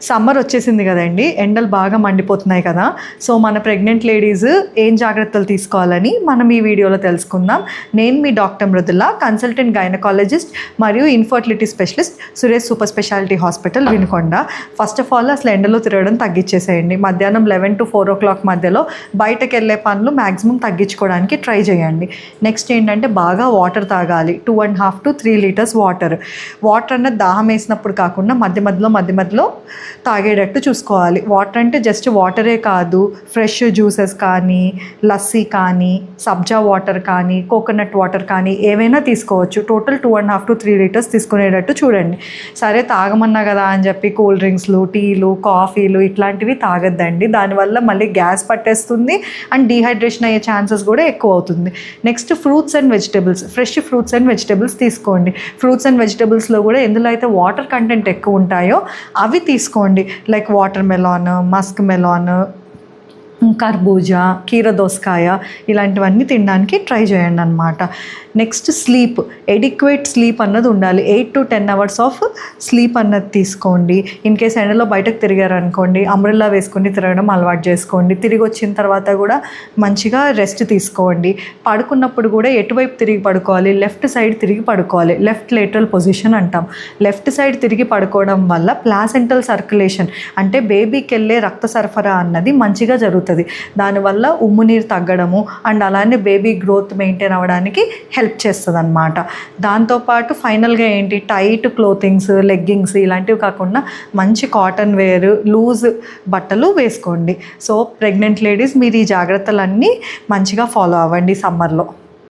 Summer వచ్చేసింది కదండి, ఎండలు బాగా మండిపోతున్నాయి కదా. సో మన ప్రెగ్నెంట్ లేడీస్ ఏం జాగ్రత్తలు తీసుకోవాలని మనం ఈ వీడియోలో తెలుసుకుందాం. నేను మీ డాక్టర్ మృదుల, కన్సల్టెంట్ గైనకాలజిస్ట్ మరియు infertility specialist, Suresh super speciality hospital, Vinukonda. First of all అసలు ఎండలో తిరగడం తగ్గించేసేయండి. మధ్యాహ్నం 11 to 4 o'clock మధ్యలో బయటకు వెళ్ళే పనులు మ్యాక్సిమం తగ్గించుకోవడానికి ట్రై చేయండి. నెక్స్ట్ ఏంటంటే బాగా వాటర్ తాగాలి. 2.5 to 3 liters వాటర్ అన్నది దాహం వేసినప్పుడు కాకుండా మధ్య మధ్యలో తాగేటట్టు చూసుకోవాలి. వాటర్ అంటే జస్ట్ వాటరే కాదు, ఫ్రెష్ జ్యూసెస్ కానీ, లస్సీ కానీ, సబ్జా వాటర్ కానీ, కోకోనట్ వాటర్ కానీ ఏవైనా తీసుకోవచ్చు. టోటల్ 2.5 to 3 liters తీసుకునేటట్టు చూడండి. సరే తాగమన్నా కదా అని చెప్పి కూల్ డ్రింక్స్లు, టీలు, కాఫీలు ఇట్లాంటివి తాగొద్దండి. దానివల్ల మళ్ళీ గ్యాస్ పట్టేస్తుంది అండ్ డీహైడ్రేషన్ అయ్యే ఛాన్సెస్ కూడా ఎక్కువ అవుతుంది. Next fruits and vegetables, fresh fruits and vegetables తీసుకోండి. ఫ్రూట్స్ అండ్ వెజిటబుల్స్లో కూడా ఎందులో అయితే వాటర్ కంటెంట్ ఎక్కువ ఉంటాయో అవి తీసుకోండి. Like water melon, Musk melon, కర్బూజా, కీరదోసకాయ ఇలాంటివన్నీ తినడానికి ట్రై చేయండి అనమాట. నెక్స్ట్ స్లీప్, ఎడిక్వేట్ స్లీప్ అన్నది ఉండాలి. 8 to 10 hours ఆఫ్ స్లీప్ అన్నది తీసుకోండి. ఇన్ కేస్ ఎండలో బయటకు తిరిగారనుకోండి, అంబ్రెల్లా వేసుకొని తిరగడం అలవాటు చేసుకోండి. తిరిగి వచ్చిన తర్వాత కూడా మంచిగా రెస్ట్ తీసుకోండి. పడుకున్నప్పుడు కూడా ఎటువైపు తిరిగి పడుకోవాలి, లెఫ్ట్ సైడ్ తిరిగి పడుకోవాలి. లెఫ్ట్ లేటరల్ పొజిషన్ అంటాం. లెఫ్ట్ సైడ్ తిరిగి పడుకోవడం వల్ల ప్లాసెంటల్ సర్క్యులేషన్ అంటే బేబీకి వెళ్ళే రక్త సరఫరా అన్నది మంచిగా జరుగుతుంది. దానివల్ల ఉమ్ము నీరు తగ్గడము అండ్ అలానే బేబీ గ్రోత్ మెయింటైన్ అవ్వడానికి హెల్ప్ చేస్తుంది అనమాట. దాంతోపాటు ఫైనల్గా ఏంటి, టైట్ క్లోతింగ్స్, లెగ్గింగ్స్ ఇలాంటివి కాకుండా మంచి కాటన్ వేర్, లూజ్ బట్టలు వేసుకోండి. సో ప్రెగ్నెంట్ లేడీస్ మీరు ఈ జాగ్రత్తలన్నీ మంచిగా ఫాలో అవ్వండి సమ్మర్లో.